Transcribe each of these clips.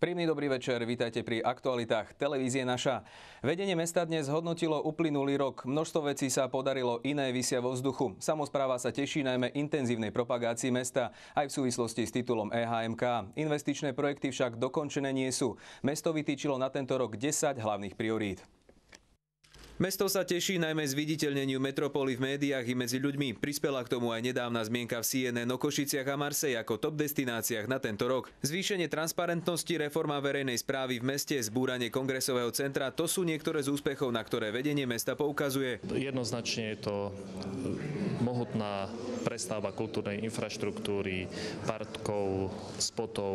Príjemný dobrý večer, vítajte pri aktualitách televízie Naša. Vedenie mesta dnes hodnotilo uplynulý rok. Množstvo vecí sa podarilo, iné visia vo vzduchu. Samospráva sa teší najmä intenzívnej propagácii mesta, aj v súvislosti s titulom EHMK. Investičné projekty však dokončené nie sú. Mesto vytýčilo na tento rok 10 hlavných priorít. Mesto sa teší najmä zviditeľneniu metropoly v médiách i medzi ľuďmi. Prispela k tomu aj nedávna zmienka v CNN o Košiciach a Marseille ako top destináciách na tento rok. Zvýšenie transparentnosti, reforma verejnej správy v meste, zbúranie kongresového centra, to sú niektoré z úspechov, na ktoré vedenie mesta poukazuje. Jednoznačne je to mohutná prestavba kultúrnej infraštruktúry, parkov, spotov,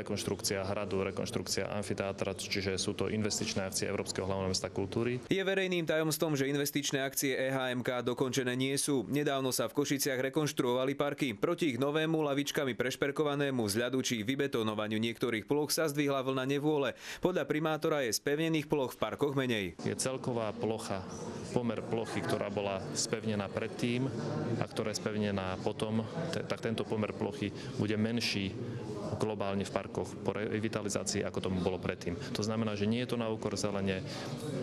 rekonštrukcia hradu, rekonštrukcia amfiteátra, čiže sú to investičné akcie Európskeho hlavného mesta kultúry. Je verejným tajomstvom, že investičné akcie EHMK dokončené nie sú. Nedávno sa v Košiciach rekonštruovali parky. Proti ich novému lavičkami prešperkovanému zľadu či vybetónovaniu niektorých ploch sa zdvihla vlna nevôle. Podľa primátora je spevnených ploch v parkoch menej. Je celková plocha, pomer plochy, ktorá bola spevnená predtým a ktorá je spevnená potom, tak tento pomer plochy bude menší globálne v parkoch po revitalizácii, ako tomu bolo predtým. To znamená, že nie je to na úkor zelene,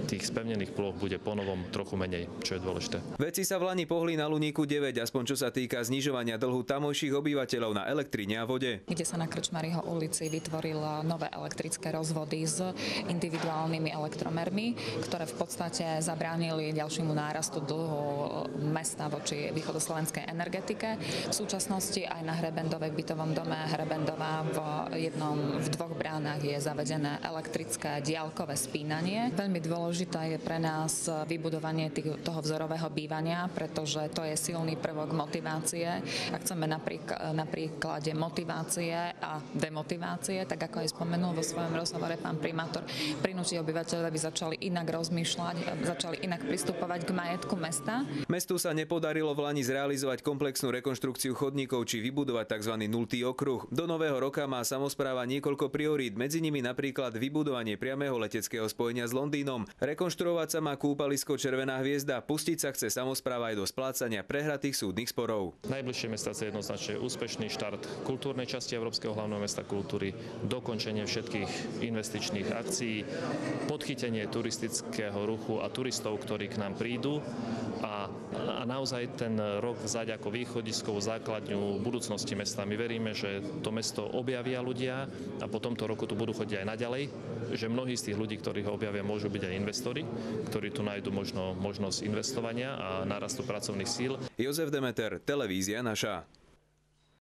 tých spevnených ploch bude ponovom trochu menej, čo je dôležité. Veci sa v lani pohli na Luníku 9, aspoň čo sa týka znižovania dlhu tamojších obyvateľov na elektrine a vode. Kde sa na Krčmaryho ulici vytvoril nové elektrické rozvody s individuálnymi elektromermi, ktoré v podstate zabránili ďalšiemu nárastu dlhu mesta voči východoslovenskej energetike. V súčasnosti aj na Hrebendovej bytovom dome Hrebendová v dvoch bránach je zavedené elektrické diaľkové spínanie. Veľmi dôležité je pre nás vybudovanie toho vzorového bývania, pretože to je silný prvok motivácie. Ak chceme na príklade motivácie a demotivácie, tak ako aj spomenul vo svojom rozhovore pán primátor, prinútiť obyvateľov, aby začali inak rozmýšľať, začali inak pristupovať k majetku mesta. Mestu sa nepodarilo v lani zrealizovať komplexnú rekonštrukciu chodníkov či vybudovať tzv. 0. okruh. Do nového roka má samospráva niekoľko priorít, medzi nimi napríklad vybudovanie priameho leteckého spojenia s Londýnom. Rekonštruovať sa má kúpalisko Červená hviezda, pustiť sa chce samospráva aj do splácania prehratých súdnych sporov. Najbližšie mesiace jednoznačne úspešný štart kultúrnej časti Európskeho hlavného mesta kultúry, dokončenie všetkých investičných akcií, podchytenie turistického ruchu a turistov, ktorí k nám prídu a naozaj ten rok vzať ako východiskovú základňu budúcnosti mesta. My veríme, že to mesto objavia ľudia a po tomto roku tu budú chodiť aj naďalej, že mnohí z tých ľudí, ktorí ho objavia, môžu byť aj investori, ktorí tu nájdu možnosť investovania a nárastu pracovných síl. Jozef Demeter, televízia Naša.